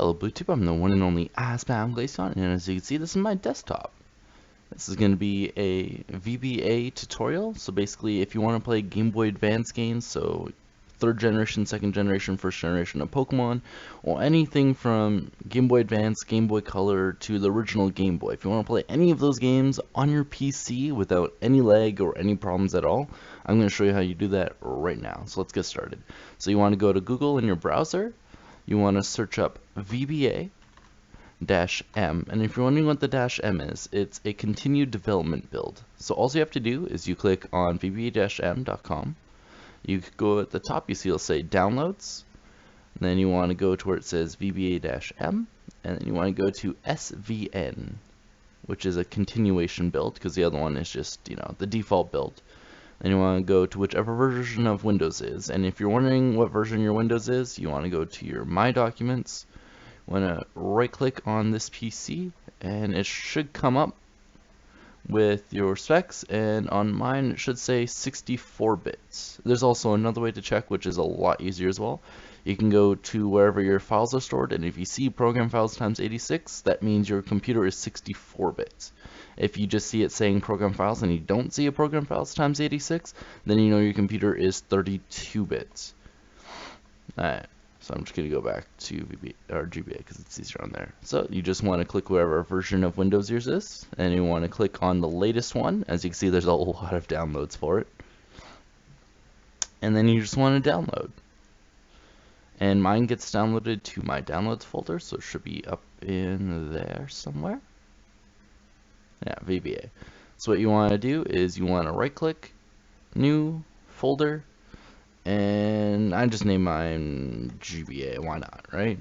Hello Bluetooth, I'm the one and only Icebound Glaceon, and as you can see, this is my desktop. This is going to be a VBA tutorial. So basically, if you want to play Game Boy Advance games, so 3rd generation, 2nd generation, 1st generation of Pokemon, or anything from Game Boy Advance, Game Boy Color to the original Game Boy. If you want to play any of those games on your PC without any lag or any problems at all, I'm going to show you how you do that right now. So let's get started. So you want to go to Google in your browser. You want to search up vba-m, and if you're wondering what the -m is, it's a continued development build. So all you have to do is you click on vba-m.com. You go at the top, you see it'll say downloads, and then you want to go to where it says vba-m, and then you want to go to svn, which is a continuation build, because the other one is just, the default build. And you want to go to whichever version of Windows is. And if you're wondering what version your Windows is, you want to go to your My Documents. You want to right click on this PC, and it should come up with your specs, and on mine it should say 64 bits. There's also another way to check, which is a lot easier as well. You can go to wherever your files are stored, and if you see program files times 86, that means your computer is 64 bits. If you just see it saying program files and you don't see a program files times 86, then you know your computer is 32 bits. Alright, so I'm just going to go back to GBA because it's easier on there. So you just want to click whatever version of Windows yours is, and you want to click on the latest one. As you can see, there's a lot of downloads for it. And then you just want to download. And mine gets downloaded to my downloads folder, so it should be up in there somewhere. Yeah, VBA. So what you want to do is you want to right click, new folder, and I just name mine GBA, why not, right?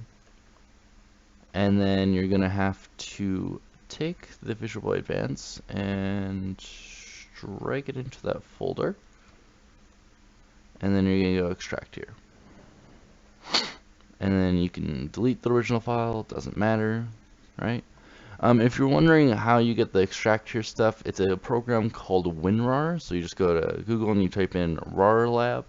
And then you're going to have to take the Visual Boy Advance and drag it into that folder. And then you're going to go extract here. And then you can delete the original file, doesn't matter, right? If you're wondering how you get the extract here stuff, it's a program called WinRAR. So you just go to Google and you type in RAR Lab,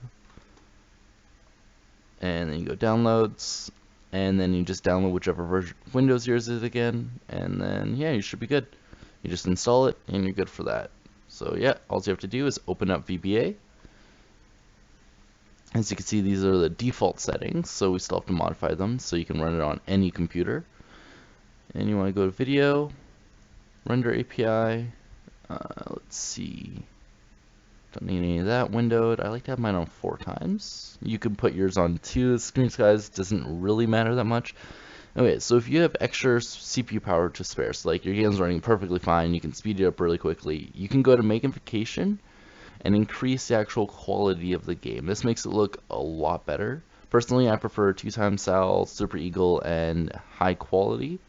and then you go downloads, and then you just download whichever version of Windows yours is again, and then yeah, you should be good. You just install it and you're good for that. So yeah, all you have to do is open up VBA. As you can see, these are the default settings, so we still have to modify them so you can run it on any computer. And you want to go to video, render API, let's see, don't need any of that windowed. I like to have mine on 4 times. You can put yours on 2 screen size, doesn't really matter that much. Okay, so if you have extra CPU power to spare, so like your game's running perfectly fine, you can speed it up really quickly, you can go to magnification and increase the actual quality of the game. This makes it look a lot better. Personally, I prefer 2x Sal, Super Eagle, and high quality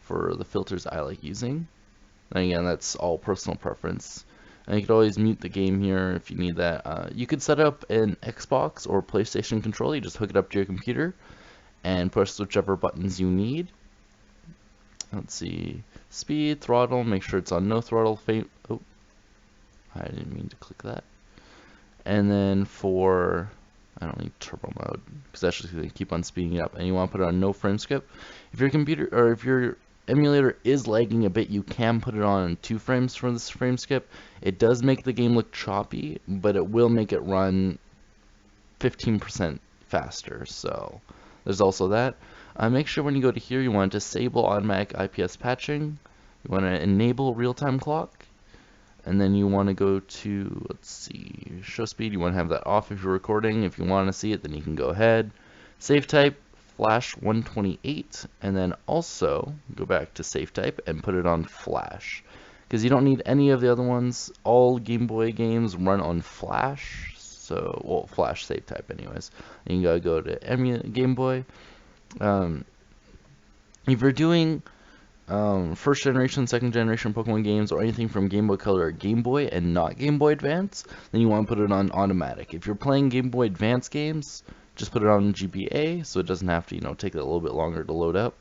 for the filters I like using. And again, that's all personal preference. And you could always mute the game here if you need that. You could set up an Xbox or PlayStation controller. You just hook it up to your computer and push whichever buttons you need. Let's see, speed, throttle, make sure it's on no throttle. Oh, I didn't mean to click that. And then for, I don't need turbo mode because that's just going to keep on speeding it up. And you want to put it on no frame skip. If your computer or if your emulator is lagging a bit, you can put it on 2 frames for this frame skip. It does make the game look choppy, but it will make it run 15% faster. So there's also that. Make sure when you go to here, you want to disable automatic IPS patching. You want to enable real-time clock. And then you want to go to, let's see, show speed. You want to have that off if you're recording. If you want to see it, then you can go ahead. Save type, Flash 128. And then also go back to save type and put it on Flash. Because you don't need any of the other ones. All Game Boy games run on Flash. So, well, Flash save type anyways. And you gotta go to Game Boy. If you're doing 1st generation, 2nd generation Pokemon games, or anything from Game Boy Color or Game Boy and not Game Boy Advance, then you want to put it on automatic. If you're playing Game Boy Advance games, just put it on GBA, so it doesn't have to, take a little bit longer to load up.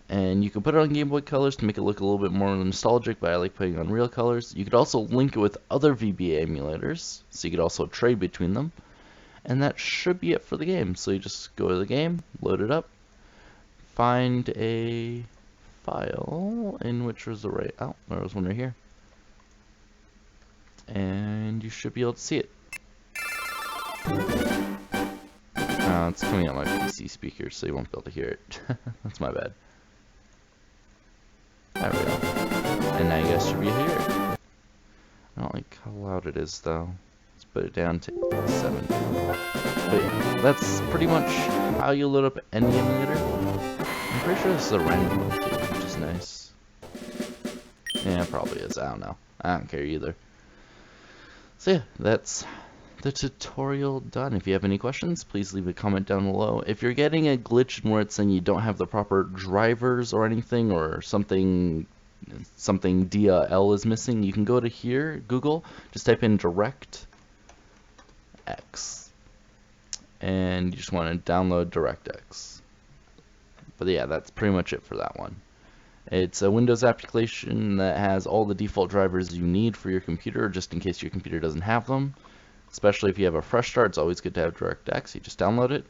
And you can put it on Game Boy Colors to make it look a little bit more nostalgic, but I like putting it on real colors. You could also link it with other VBA emulators, so you could also trade between them. And that should be it for the game. So you just go to the game, load it up, find a file in which was the right. Oh, there was one right here. And you should be able to see it. It's coming out my PC speaker, so you won't be able to hear it. That's my bad. There we go. And now you guys should be here. I don't like how loud it is, though. Let's put it down to 7. But yeah, that's pretty much how you load up any emulator. I'm pretty sure this is a random one, too, which is nice. Yeah, it probably is. I don't know. I don't care either. So yeah, that's the tutorial done. If you have any questions, please leave a comment down below. If you're getting a glitch where it's saying you don't have the proper drivers or anything, or something DL is missing, you can go to here, Google, just type in DirectX, and you just want to download DirectX. But yeah, that's pretty much it for that one. It's a Windows application that has all the default drivers you need for your computer, just in case your computer doesn't have them. Especially if you have a fresh start, it's always good to have DirectX. You just download it.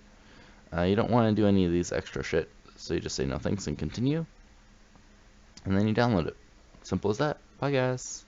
You don't want to do any of these extra shit, so you just say no thanks and continue. And then you download it. Simple as that. Bye, guys.